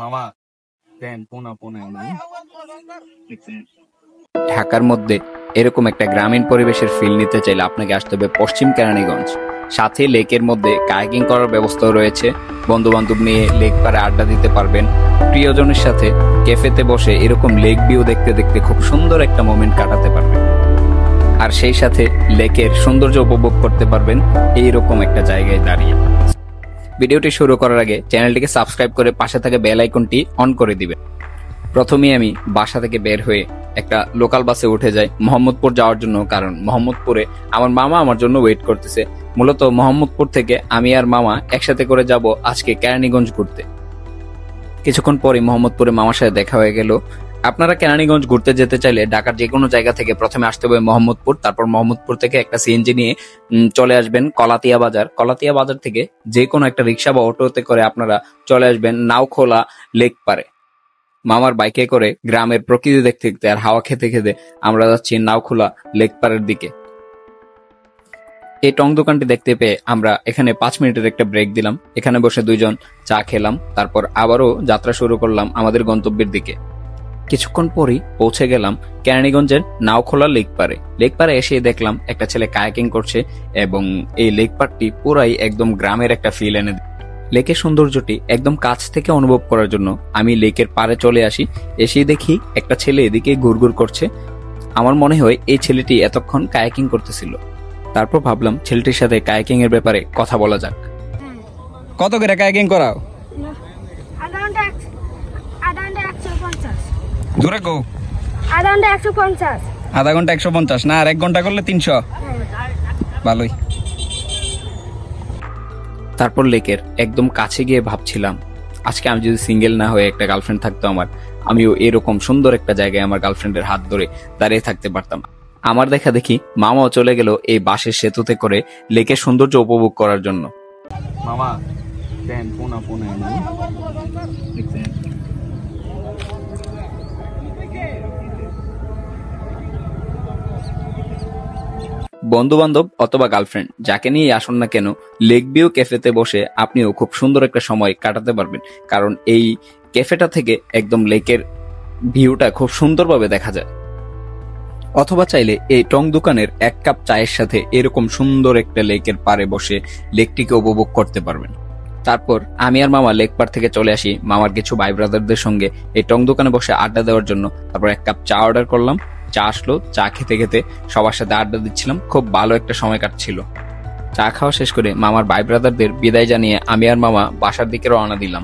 মামা দেন পোনা পোনা দেখছেন? ঢাকার মধ্যে এরকম একটা গ্রামীণ পরিবেশের ফিল নিতে চাইলে আপনাকে আসতে হবে পশ্চিম কেরানীগঞ্জ। সাথে লেকের মধ্যে কায়াকিং করার ব্যবস্থাও রয়েছে। বন্ধু বান্ধব নিয়ে লেক পারে আড্ডা দিতে পারবেন। প্রিয়জনের সাথে ক্যাফেতে বসে এরকম লেক ভিউ দেখতে দেখতে খুব সুন্দর একটা মোমেন্ট কাটাতে পারবেন। আর সেই সাথে লেকের সৌন্দর্য উপভোগ করতে পারবেন এইরকম একটা জায়গায় দাঁড়িয়ে। ভিডিওটি শুরু করার আগে চ্যানেলটিকে সাবস্ক্রাইব করে পাশে থাকা বেল আইকনটি অন করে দিবেন। প্রথমেই আমি বাসা থেকে বের হয়ে একটা লোকাল বাসে উঠে যাই মোহাম্মদপুর যাওয়ার জন্য, কারণ মোহাম্মদপুরে আমার মামা আমার জন্য ওয়েট করতেছে। মূলত মোহাম্মদপুর থেকে আমি আর মামা একসাথে করে যাব আজকে কেরানীগঞ্জ ঘুরতে। কিছুক্ষণ পরে মোহাম্মদপুরে মামার সাথে দেখা হয়ে গেল। আপনারা কেরানীগঞ্জ ঘুরতে যেতে চাইলে ঢাকার যে কোনো জায়গা থেকে প্রথমে আসতে হবে মোহাম্মদপুর, তারপর মোহাম্মদপুর থেকে একটা সিএনজি নিয়ে চলে আসবেন কলাতিয়া বাজার। কলাতিয়া বাজার থেকে যে কোনো একটা রিক্সা বা অটোতে করে আপনারা চলে আসবেন নাওখোলা লেক পারে। মামার বাইকে করে গ্রামের প্রকৃতি দেখতে দেখতে আর হাওয়া খেতে খেতে আমরা যাচ্ছি নাওখোলা লেক পারের দিকে। এই টং দোকানটি দেখতে পেয়ে আমরা এখানে 5 মিনিটের একটা ব্রেক দিলাম। এখানে বসে দুইজন চা খেলাম, তারপর আবারও যাত্রা শুরু করলাম আমাদের গন্তব্যের দিকে। কিছুক্ষণ পরই পৌঁছে গেলাম কেরানীগঞ্জের নাওখোলা লেক পারে। লেক পারে এসে দেখলাম একটা ছেলে কায়াকিং করছে এবং এই লেক পারটি পুরাই একদম গ্রামের একটা ফিল এনে দেয়। লেকের সৌন্দর্যটি একদম কাছ থেকে অনুভব করার জন্য আমি লেকের পাড়ে চলে আসি। এসে দেখি একটা ছেলে এদিকে ঘুরঘুর করছে। আমার মনে হয় এই ছেলেটি এতক্ষণ কায়াকিং করতেছিল। তারপর ভাবলাম ছেলেটির সাথে কায়াকিং এর ব্যাপারে কথা বলা যাক। কত করে কায়াকিং করাও? দূরে গো। আধা ঘন্টা 150। আধা ঘন্টা 150 না, আর 1 ঘন্টা করলে 300। ভালোই। তারপর লেকের একদম কাছে গিয়ে ভাবছিলাম আজকে আমি যদি সিঙ্গেল না হয়ে একটা গার্লফ্রেন্ড থাকতো আমার, আমিও এরকম সুন্দর একটা জায়গায় আমার গার্লফ্রেন্ডের হাত ধরে দাঁড়িয়ে থাকতে পারতাম। আমার দেখা দেখি মামাও চলে গেল এই বাঁশের সেতুতে করে লেকের সৌন্দর্য উপভোগ করার জন্য। মামা দেন পোনা পোনা দেখছেন? বন্ধু বান্ধব অথবা গার্লফ্রেন্ড যাকে নিয়ে আসুন না কেন, লেক ভিউ ক্যাফেতে বসে আপনিও খুব সুন্দর একটা সময় কাটাতে পারবেন, কারণ এই ক্যাফেটা থেকে একদম লেকের ভিউটা খুব সুন্দরভাবে দেখা যায়। অথবা চাইলে এই টং দোকানের 1 কাপ চায়ের সাথে এরকম সুন্দর একটা লেকের পাড়ে বসে লেকটিকে উপভোগ করতে পারবেন। তারপর আমি আর মামা লেক পার থেকে চলে আসি মামার কিছু ভাই ব্রাদারদের সঙ্গে এই টং দোকানে বসে আড্ডা দেওয়ার জন্য। তারপর 1 কাপ চা অর্ডার করলাম। চা আসলো, চা খেতে খেতে সবার সাথে আড্ডা দিচ্ছিলাম। খুব ভালো একটা সময় কাটছিল। চা খাওয়া শেষ করে মামার ভাই ব্রাদারদের বিদায় জানিয়ে আমি আর মামা বাসার দিকে রওনা দিলাম।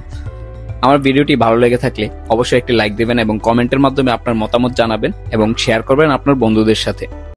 আমার ভিডিওটি ভালো লেগে থাকলে অবশ্যই একটি লাইক দিবেন এবং কমেন্টের মাধ্যমে আপনার মতামত জানাবেন এবং শেয়ার করবেন আপনার বন্ধুদের সাথে।